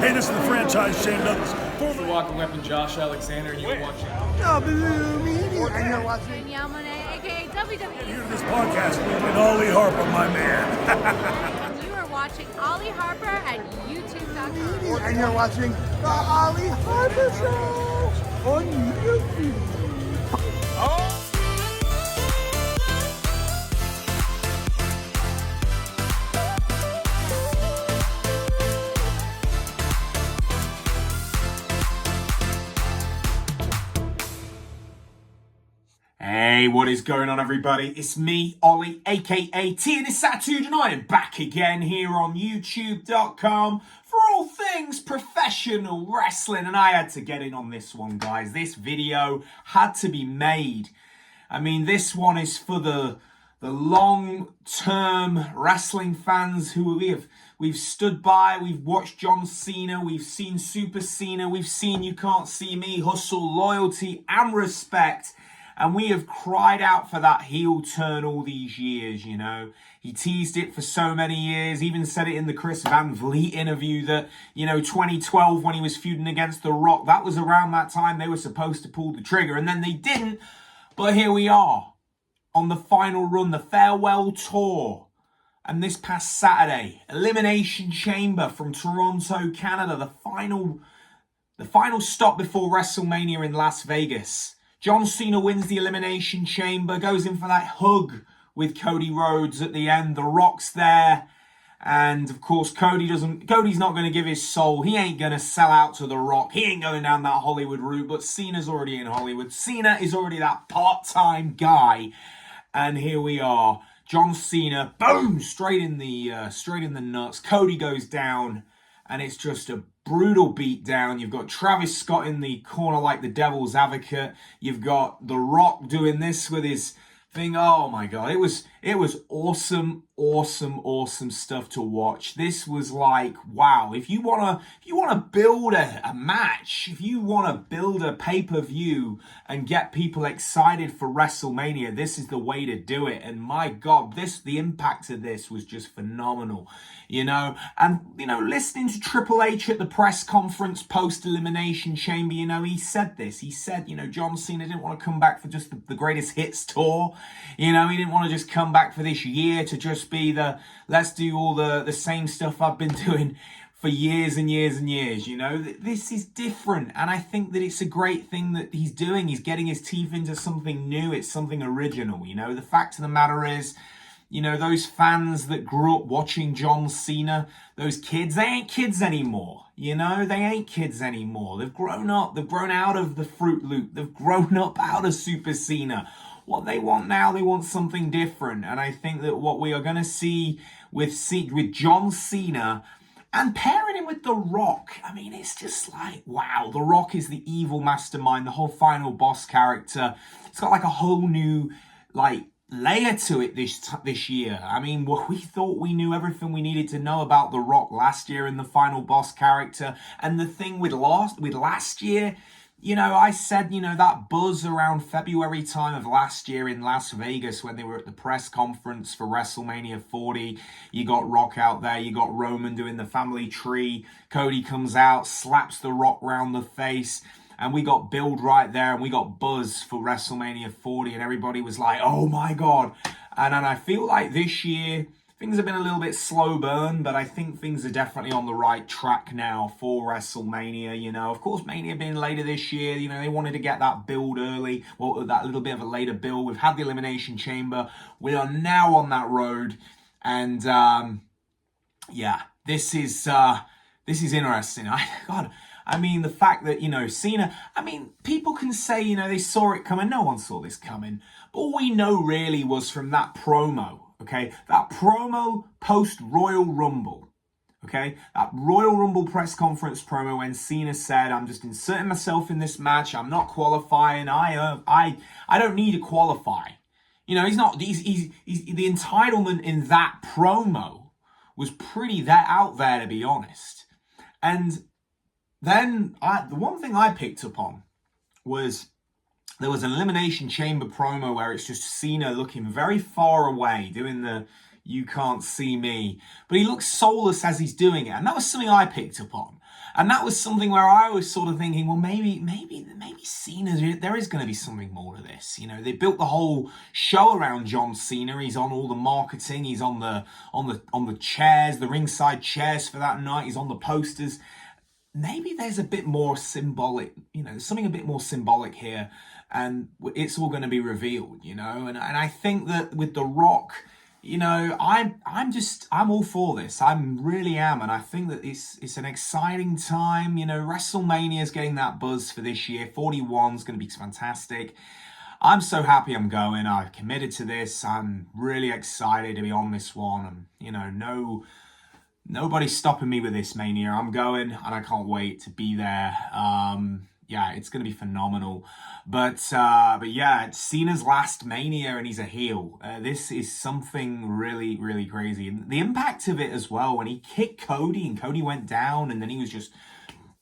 Hey, this is the franchise Shane Douglas. The Walking Weapon, Josh Alexander, and you're watching. And you're watching. Yamane, aka WWE. Here to this podcast and Ollie Harper, my man. And you are watching Ollie Harper at YouTube.com. And you're watching the Ollie Harper Show on YouTube. Hey, what is going on, everybody? It's me, Ollie, aka T, and it's Saturday night, and back again here on YouTube.com for all things professional wrestling. And I had to get in on this one, guys. This video had to be made. I mean, this one is for the long-term wrestling fans who we've stood by. We've watched John Cena. We've seen Super Cena. We've seen You Can't See Me, hustle, loyalty, and respect. And we have cried out for that heel turn all these years, you know. He teased it for so many years, even said it in the Chris Van Vliet interview that, 2012 when he was feuding against The Rock, that was around that time they were supposed to pull the trigger, and then they didn't. But here we are on the final run, the farewell tour. And this past Saturday, Elimination Chamber from Toronto, Canada, the final stop before WrestleMania in Las Vegas. John Cena wins the Elimination Chamber, goes in for that hug with Cody Rhodes at the end. The Rock's there. And, of course, Cody's not going to give his soul. He ain't going to sell out to The Rock. He ain't going down that Hollywood route. But Cena's already in Hollywood. Cena is already that part-time guy. And here we are. John Cena, boom, straight in the nuts. Cody goes down. And it's just a brutal beatdown. You've got Travis Scott in the corner like the devil's advocate. You've got The Rock doing this with his thing. Oh my God. It was awesome stuff to watch. This was like, wow. If you wanna build a match, if you wanna build a pay-per-view and get people excited for WrestleMania, this is the way to do it. And my God, the impact of this was just phenomenal. And listening to Triple H at the press conference post-Elimination Chamber, he said this. He said, John Cena didn't want to come back for just the greatest hits tour. He didn't want to just come back for this year to just be let's do all the same stuff I've been doing for years and years and years. This is different. And I think that it's a great thing that he's doing. He's getting his teeth into something new. It's something original. The fact of the matter is, those fans that grew up watching John Cena, those kids, they ain't kids anymore. They ain't kids anymore. They've grown up. They've grown out of the Fruit Loop. They've grown up out of Super Cena. What they want now, they want something different. And I think that what we are going to see with John Cena and pairing him with The Rock, I mean, it's just like, wow. The Rock is the evil mastermind, the whole final boss character. It's got like a whole new, layer to it this year. I mean, we thought we knew everything we needed to know about The Rock last year in the final boss character. And the thing with last year, I said, that buzz around February time of last year in Las Vegas when they were at the press conference for WrestleMania 40. You got Rock out there. You got Roman doing the family tree. Cody comes out, slaps The Rock round the face. And we got build right there, and we got buzz for WrestleMania 40, and everybody was like, oh my God. And I feel like this year, things have been a little bit slow burn, but I think things are definitely on the right track now for WrestleMania. Of course, Mania being later this year, they wanted to get that build early, or that little bit of a later build. We've had the Elimination Chamber. We are now on that road. And this is interesting. The fact that, Cena, people can say, they saw it coming. No one saw this coming. But all we know really was from that promo, okay? That promo post-Royal Rumble, okay? That Royal Rumble press conference promo when Cena said, I'm just inserting myself in this match. I'm not qualifying. I don't need to qualify. He's the entitlement in that promo was pretty out there, to be honest. And then the one thing I picked up on was there was an Elimination Chamber promo where it's just Cena looking very far away, doing the You Can't See Me. But he looks soulless as he's doing it. And that was something I picked up on. And that was something where I was sort of thinking, well, maybe Cena's, there is going to be something more to this. You know, they built the whole show around John Cena. He's on all the marketing. He's on the chairs, the ringside chairs for that night. He's on the posters. Maybe there's a bit more symbolic, you know, something a bit more symbolic here, and it's all going to be revealed, you know. And I think that with The Rock, you know, I'm all for this. I really am, and I think that it's an exciting time. You know, WrestleMania is getting that buzz for this year. 41 is going to be fantastic. I'm so happy I'm going. I've committed to this. I'm really excited to be on this one, and you know, nobody's stopping me with this Mania. I'm going, and I can't wait to be there. Yeah, it's going to be phenomenal. But yeah, it's Cena's last Mania, and he's a heel. This is something really, really crazy. And the impact of it as well, when he kicked Cody, and Cody went down, and then he was just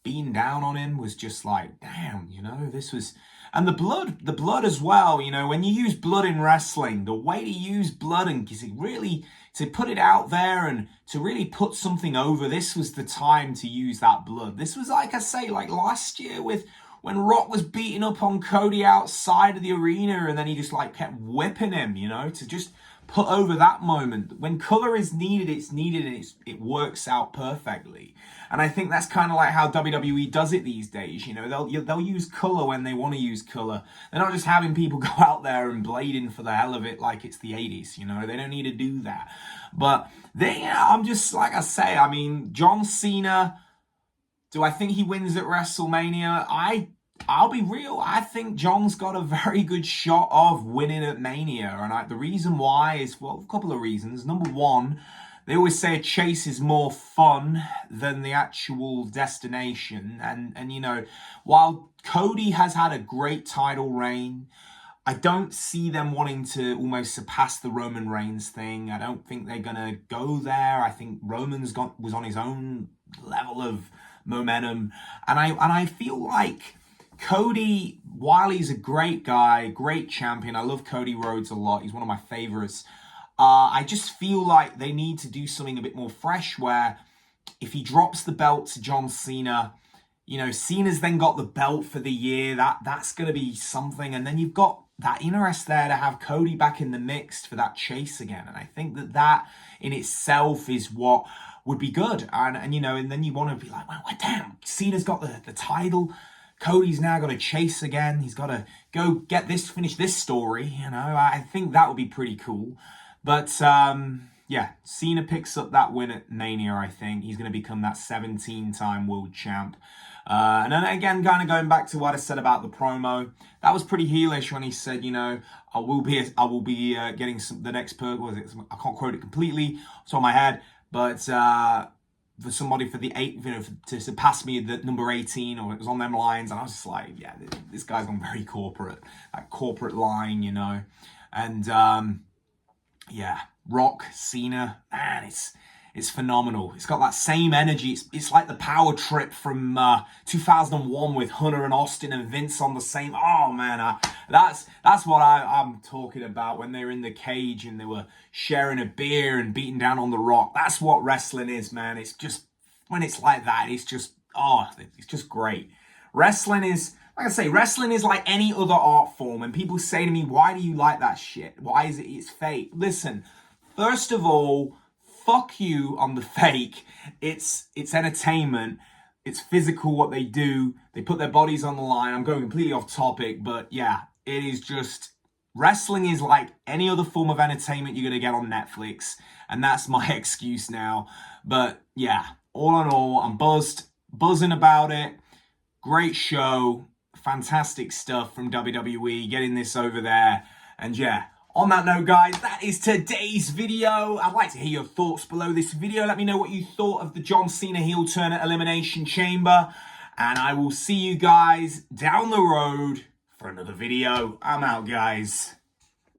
beating down on him, was just like, damn, you know, this was... And the blood as well, you know, when you use blood in wrestling, the way to use blood and really to put it out there and to really put something over, this was the time to use that blood. This was, like I say, like last year when Rock was beating up on Cody outside of the arena, and then he just like kept whipping him, you know, to just put over that moment. When color is needed, it's needed, and it works out perfectly. And I think that's kind of like how WWE does it these days. You know, they'll use color when they want to use color. They're not just having people go out there and blading for the hell of it like it's the 80s. You know, they don't need to do that. But I'm just, like I say, I mean, John Cena, do I think he wins at WrestleMania? I'll be real. I think John's got a very good shot of winning at Mania. And the reason why is, well, a couple of reasons. Number one, they always say a chase is more fun than the actual destination. And you know, while Cody has had a great title reign, I don't see them wanting to almost surpass the Roman Reigns thing. I don't think they're going to go there. I think Roman's was on his own level of momentum. And I feel like Cody, while he's a great guy, great champion, I love Cody Rhodes a lot. He's one of my favorites. I just feel like they need to do something a bit more fresh, where if he drops the belt to John Cena, you know, Cena's then got the belt for the year. That's going to be something. And then you've got that interest there to have Cody back in the mix for that chase again. And I think that in itself is what would be good. And you know, and then you want to be like, well, damn, Cena's got the title. Cody's now got to chase again. He's got to go finish this story. You know, I think that would be pretty cool. But, yeah, Cena picks up that win at Mania, I think. He's going to become that 17-time world champ. And then again, kind of going back to what I said about the promo, that was pretty heelish when he said, you know, I will be getting the next I can't quote it completely, it's on my head, but for somebody for the 8, you know, to surpass me at the number 18, or it was on them lines, and I was just like, yeah, this guy's gone very corporate, that corporate line, you know, and yeah, Rock, Cena, man, it's phenomenal. It's got that same energy. It's like the power trip from 2001 with Hunter and Austin and Vince on the same. Oh man, that's what I'm talking about, when they were in the cage and they were sharing a beer and beating down on the Rock. That's what wrestling is, man. It's just, when it's like that, it's just great. Wrestling is, like I say, wrestling is like any other art form. And people say to me, why do you like that shit? Why is it's fake? Listen, first of all, fuck you on the fake. It's entertainment. It's physical what they do. They put their bodies on the line. I'm going completely off topic, but yeah, it is just, wrestling is like any other form of entertainment you're going to get on Netflix. And that's my excuse now. But yeah, all in all, I'm buzzing about it. Great show. Fantastic stuff from WWE, getting this over there. And yeah, on that note, guys, that is today's video. I'd like to hear your thoughts below this video. Let me know what you thought of the John Cena heel turn at Elimination Chamber. And I will see you guys down the road for another video. I'm out, guys.